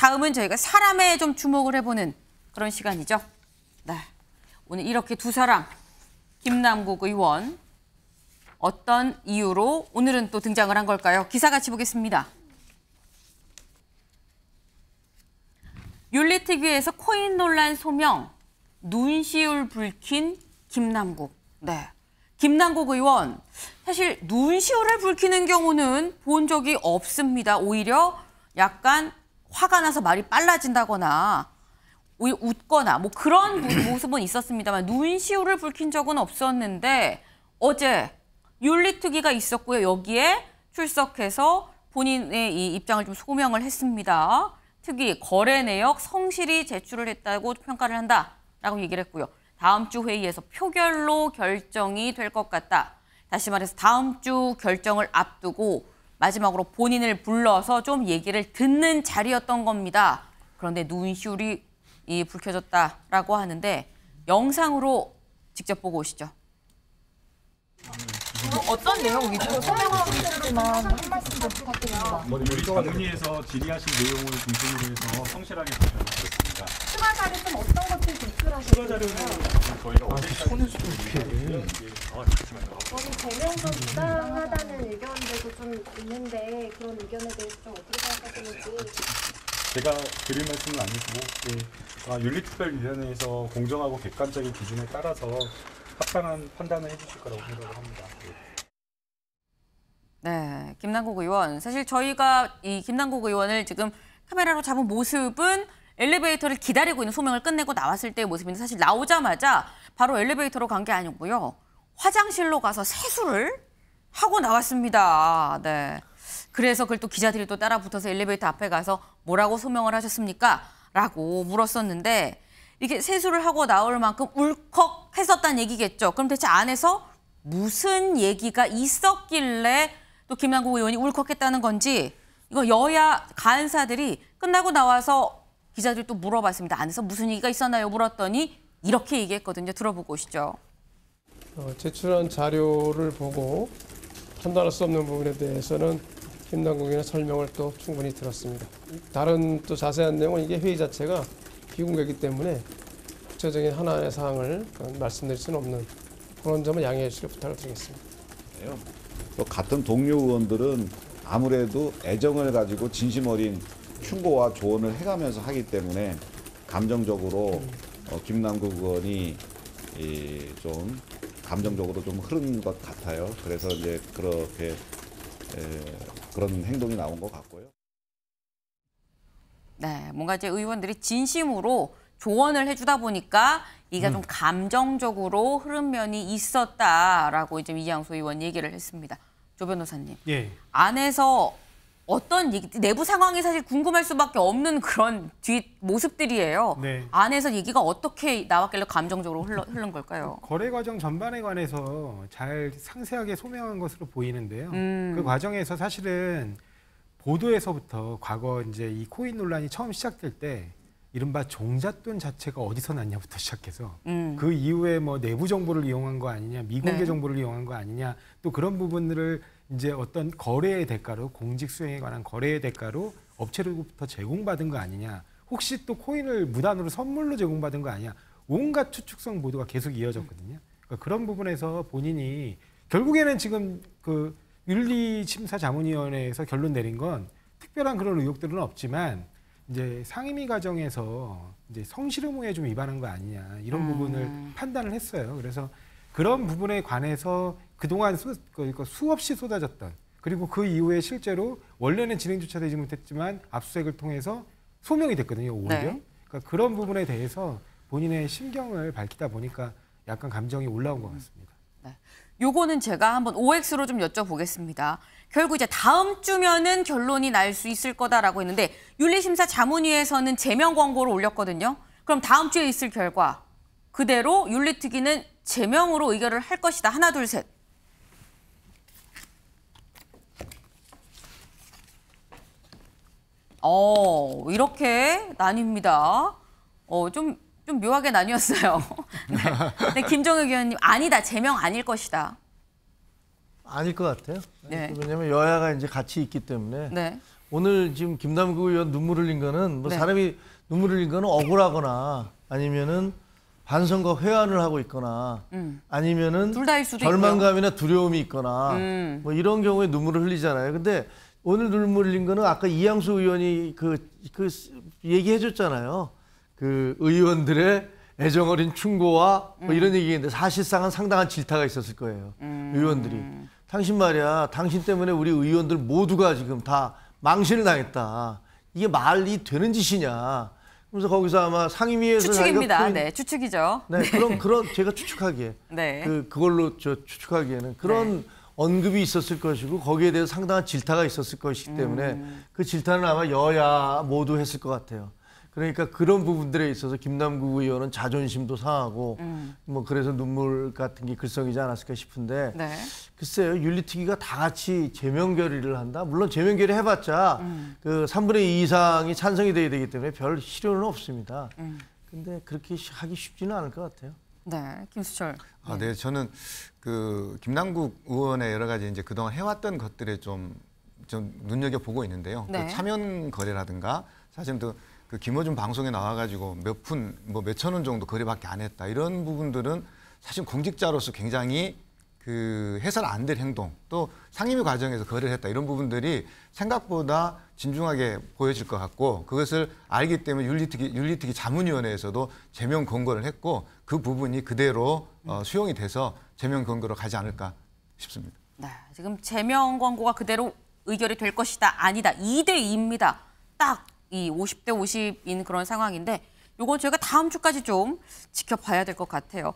다음은 저희가 사람에 좀 주목을 해보는 그런 시간이죠. 네, 오늘 이렇게 두 사람, 김남국 의원, 어떤 이유로 오늘은 또 등장을 한 걸까요? 기사 같이 보겠습니다. 윤리특위에서 코인 논란 소명, 눈시울 붉힌 김남국. 네, 김남국 의원, 사실 눈시울을 붉히는 경우는 본 적이 없습니다. 오히려 약간 화가 나서 말이 빨라진다거나 웃거나 뭐 그런 모습은 있었습니다만 눈시울을 붉힌 적은 없었는데 어제 윤리특위가 있었고요. 여기에 출석해서 본인의 이 입장을 좀 소명을 했습니다. 특위 거래 내역 성실히 제출을 했다고 평가를 한다라고 얘기를 했고요. 다음 주 회의에서 표결로 결정이 될 것 같다. 다시 말해서 다음 주 결정을 앞두고 마지막으로 본인을 불러서 좀 얘기를 듣는 자리였던 겁니다. 그런데 눈시울이 붉혀졌다라고 하는데 영상으로 직접 보고 오시죠. 어떤 내용 위주로 설명하고 있지만 한 말씀 좀 부탁드립니다. 우리 자문위에서 질의하신 내용을 중심으로 해서 성실하게 답변을 드렸습니다. 추가 자료 좀 어떤 것들 제출하셨어요? 추가 자료는 저희가 손에서 좀 이렇게 저는 대면도 부당하다는 의견들도 좀 있는데 그런 의견에 대해서 좀 어떻게 생각하시는지. 제가 드릴 말씀은 아니고 윤리특별위원회에서 공정하고 객관적인 기준에 따라서 합당한 판단을 해주실 거라고 생각을 합니다. 네, 김남국 의원. 사실 저희가 이 김남국 의원을 지금 카메라로 잡은 모습은 엘리베이터를 기다리고 있는 소명을 끝내고 나왔을 때의 모습인데 사실 나오자마자 바로 엘리베이터로 간 게 아니고요. 화장실로 가서 세수를 하고 나왔습니다. 네. 그래서 그걸 또 기자들이 또 따라 붙어서 엘리베이터 앞에 가서 뭐라고 소명을 하셨습니까? 라고 물었었는데 이렇게 세수를 하고 나올 만큼 울컥했었다는 얘기겠죠. 그럼 대체 안에서 무슨 얘기가 있었길래 또 김남국 의원이 울컥했다는 건지 이거 여야 간사들이 끝나고 나와서 기자들이 또 물어봤습니다. 안에서 무슨 얘기가 있었나요? 물었더니 이렇게 얘기했거든요. 들어보고 오시죠. 제출한 자료를 보고 판단할 수 없는 부분에 대해서는 김남국 의원의 설명을 또 충분히 들었습니다. 다른 또 자세한 내용은 이게 회의 자체가 비공개이기 때문에 구체적인 하나의 사항을 말씀드릴 수는 없는 그런 점은 양해해 주시길 부탁을 드리겠습니다. 또 같은 동료 의원들은 아무래도 애정을 가지고 진심 어린 충고와 조언을 해가면서 하기 때문에 감정적으로 김남국 의원이 좀 감정적으로 좀 흐른 것 같아요. 그래서 이제 그렇게 그런 행동이 나온 것 같고요. 네, 뭔가 이제 의원들이 진심으로 조언을 해주다 보니까 이게 좀 감정적으로 흐른 면이 있었다라고 이제 이장소 의원 얘기를 했습니다. 조 변호사님, 예. 안에서 어떤 얘기, 내부 상황이 사실 궁금할 수밖에 없는 그런 뒷 모습들이에요. 네. 안에서 얘기가 어떻게 나왔길래 감정적으로 흐른 걸까요? 거래 과정 전반에 관해서 잘 상세하게 소명한 것으로 보이는데요. 그 과정에서 사실은 보도에서부터 과거 이제 이 코인 논란이 처음 시작될 때 이른바 종잣돈 자체가 어디서 났냐부터 시작해서 그 이후에 뭐 내부 정보를 이용한 거 아니냐, 미공개 네. 정보를 이용한 거 아니냐, 또 그런 부분들을 이제 어떤 거래의 대가로 공직 수행에 관한 거래의 대가로 업체로부터 제공받은 거 아니냐, 혹시 또 코인을 무단으로 선물로 제공받은 거 아니냐, 온갖 추측성 보도가 계속 이어졌거든요. 그러니까 그런 부분에서 본인이 결국에는 지금 그 윤리심사자문위원회에서 결론 내린 건 특별한 그런 의혹들은 없지만 이제 상임위 과정에서 이제 성실 의무에 좀 위반한 거 아니냐 이런 부분을 판단을 했어요. 그래서 그런 부분에 관해서 그동안 수없이 쏟아졌던, 그리고 그 이후에 실제로 원래는 진행조차 되지 못했지만 압수수색을 통해서 소명이 됐거든요. 오히려. 네. 그러니까 그런 부분에 대해서 본인의 심경을 밝히다 보니까 약간 감정이 올라온 것 같습니다. 네. 요거는 제가 한번 OX로 좀 여쭤보겠습니다. 결국 이제 다음 주면은 결론이 날 수 있을 거다라고 했는데 윤리심사 자문위에서는 제명 권고를 올렸거든요. 그럼 다음 주에 있을 결과 그대로 윤리특위는 제명으로 의결을 할 것이다. 하나, 둘, 셋. 이렇게 나뉩니다. 좀 묘하게 나뉘었어요. 네. 네, 김정혁 의원님, 아니다. 제명 아닐 것이다. 아닐 것 같아요. 네. 왜냐하면 여야가 이제 같이 있기 때문에 네. 오늘 지금 김남국 의원 눈물 흘린 거는 뭐 네. 사람이 눈물 흘린 거는 억울하거나 아니면은 반성과 회한을 하고 있거나 아니면은 둘 다일 수도 절망감이나 두려움이 있거나 음. 뭐 이런 경우에 눈물을 흘리잖아요. 근데 오늘 눈물 흘린 거는 아까 이양수 의원이 그 얘기해 줬잖아요. 그 의원들의 애정어린 충고와 뭐 이런 얘기인데 사실상은 상당한 질타가 있었을 거예요. 의원들이. 당신 말이야. 당신 때문에 우리 의원들 모두가 지금 다 망신을 당했다. 이게 말이 되는 짓이냐. 그래서 거기서 아마 상임위에서 추측입니다. 자기가 네, 추측이죠. 네, 그런 제가 추측하기에 네. 그걸로 추측하기에는 그런 언급이 있었을 것이고 거기에 대해서 상당한 질타가 있었을 것이기 때문에 그 질타는 아마 여야 모두 했을 것 같아요. 그러니까 그런 부분들에 있어서 김남국 의원은 자존심도 상하고 뭐 그래서 눈물 같은 게 글썽이지 않았을까 싶은데 네. 글쎄요, 윤리특위가 다 같이 제명 결의를 한다. 물론 제명 결의 해봤자 그 3분의 2 이상이 찬성이 돼야 되기 때문에 별 실효는 없습니다. 근데 그렇게 하기 쉽지는 않을 것 같아요. 네, 김수철. 네, 저는 그 김남국 의원의 여러 가지 이제 그동안 해왔던 것들에 좀 눈여겨 보고 있는데요. 네. 그 차면 거래라든가 사실은 그 김어준 방송에 나와가지고 몇 푼, 뭐 몇천 원 정도 거래밖에 안 했다. 이런 부분들은 사실 공직자로서 굉장히 그 해서는 안 될 행동, 또 상임위 과정에서 거래를 했다. 이런 부분들이 생각보다 진중하게 보여질 것 같고 그것을 알기 때문에 윤리특위 자문위원회에서도 제명 권고를 했고 그 부분이 그대로 수용이 돼서 제명 권고로 가지 않을까 싶습니다. 네, 지금 제명 권고가 그대로 의결이 될 것이다. 아니다. 2대2입니다. 딱 이 50대 50인 그런 상황인데 이건 저희가 다음 주까지 좀 지켜봐야 될 것 같아요.